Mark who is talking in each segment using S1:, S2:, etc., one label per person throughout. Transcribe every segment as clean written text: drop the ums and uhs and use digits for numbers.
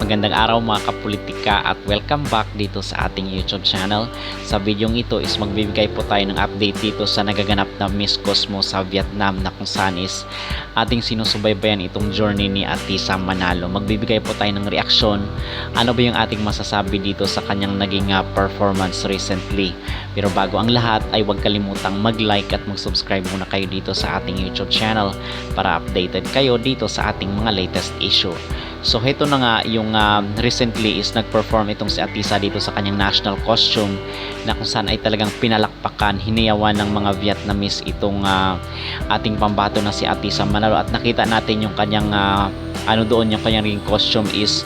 S1: Magandang araw mga kapolitika at welcome back dito sa ating YouTube channel. Sa videong ito is magbibigay po tayo ng update dito sa nagaganap na Miss Cosmo sa Vietnam na kung saan is ating sinusubaybayan itong journey ni Atisa Manalo. Magbibigay po tayo ng reaksyon. Ano ba yung ating masasabi dito sa kanyang naging performance recently. Pero bago ang lahat ay huwag kalimutang mag-like at mag-subscribe muna kayo dito sa ating YouTube channel para updated kayo dito sa ating mga latest issue. So ito na nga yung recently is nag-perform itong si Atisa dito sa kanyang national costume na kung saan ay talagang pinalakpakan, hiniyawan ng mga Vietnamese itong ating pambato na si Atisa Manalo, at nakita natin yung kanyang doon yung kanyang costume is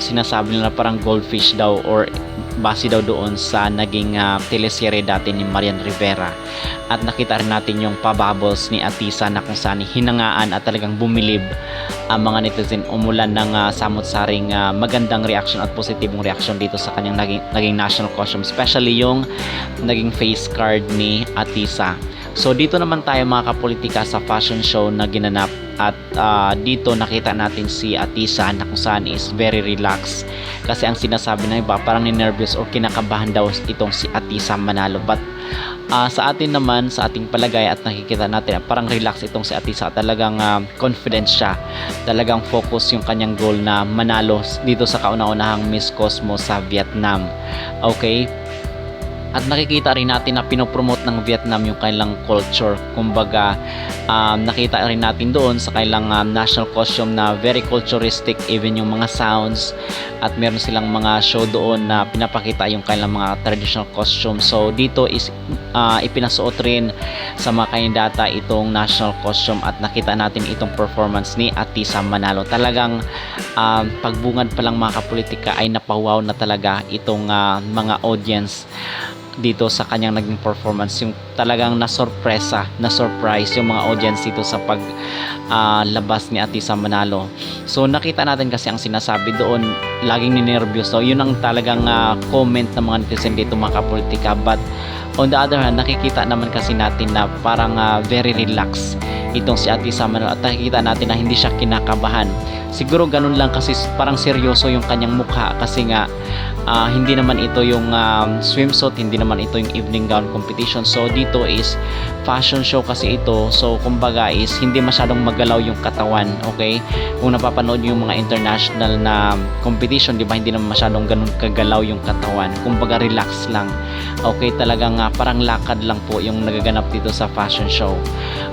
S1: sinasabi nila parang goldfish daw, or base daw doon sa naging teleserye dati ni Marian Rivera. At nakita rin natin yung pabubbles ni Atisa na kung saan hinangaan at talagang bumilib ang mga netizen, umulan ng samot-saring magandang reaction at positibong reaction dito sa kanyang naging national costume, especially yung naging face card ni Atisa. So dito naman tayo mga kapolitika sa fashion show na ginanap, at dito nakita natin si Atisa na kung saan is very relaxed, kasi ang sinasabi ng iba parang ni-nervous o kinakabahan daw itong si Atisa Manalo. But sa atin naman, sa ating palagay at nakikita natin parang relax itong si Atisa, talagang confident siya, talagang focus yung kanyang goal na manalo dito sa kauna-unahang Miss Cosmo sa Vietnam. Okay, at nakikita rin natin na pinopromote ng Vietnam yung kailang culture. Kumbaga nakita rin natin doon sa kailang national costume na very culturistic, even yung mga sounds, at meron silang mga show doon na pinapakita yung kailang mga traditional costume. So dito is ipinasuot rin sa mga kandidata itong national costume, at nakita natin itong performance ni Atisa Manalo. Talagang pagbungad pa lang mga kapolitika ay napawaw na talaga itong mga audience dito sa kanyang naging performance. Yung talagang na-surprise yung mga audience dito sa labas ni Atisa Manalo. So nakita natin kasi ang sinasabi doon, laging ninervyos. So yun ang talagang comment ng mga netizen dito mga kapolitika. But on the other hand, nakikita naman kasi natin na parang very relaxed itong si Atisa Manalo, at nakikita natin na hindi siya kinakabahan. Siguro ganun lang kasi parang seryoso yung kanyang mukha, kasi nga hindi naman ito yung swimsuit, hindi naman ito yung evening gown competition. So dito is fashion show kasi ito. So kumbaga is hindi masyadong magalaw yung katawan. Okay, kung napapanood yung mga international na competition, di ba, hindi naman masyadong ganun kagalaw yung katawan. Kumbaga relax lang. Okay, talagang parang lakad lang po yung nagaganap dito sa fashion show.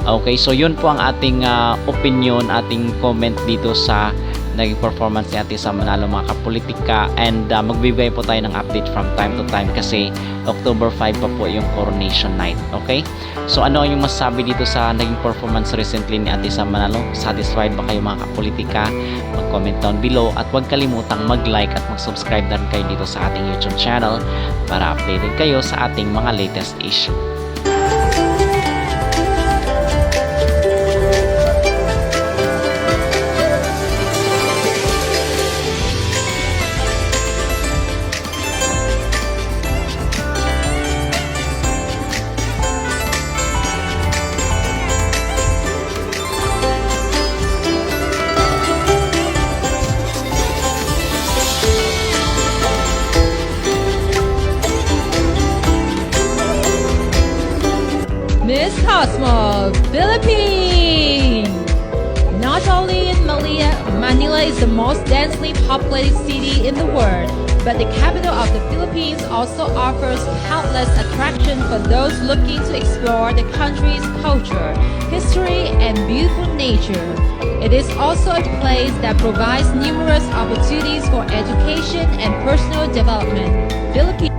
S1: Okay, so yun po ang ating opinion, ating comment dito sa naging performance ni Atisa Manalo mga kapolitika. And magbibigay po tayo ng update from time to time kasi October 5 pa po yung coronation night. Okay, so ano yung masasabi dito sa naging performance recently ni Atisa Manalo? Satisfied ba kayo mga kapolitika? Mag-comment down below, at huwag kalimutang mag-like at mag-subscribe din kayo dito sa ating YouTube channel para updated kayo sa ating mga latest issue.
S2: Miss Cosmo, Philippines! Not only in Manila is the most densely populated city in the world, but the capital of the Philippines also offers countless attractions for those looking to explore the country's culture, history, and beautiful nature. It is also a place that provides numerous opportunities for education and personal development. Philippines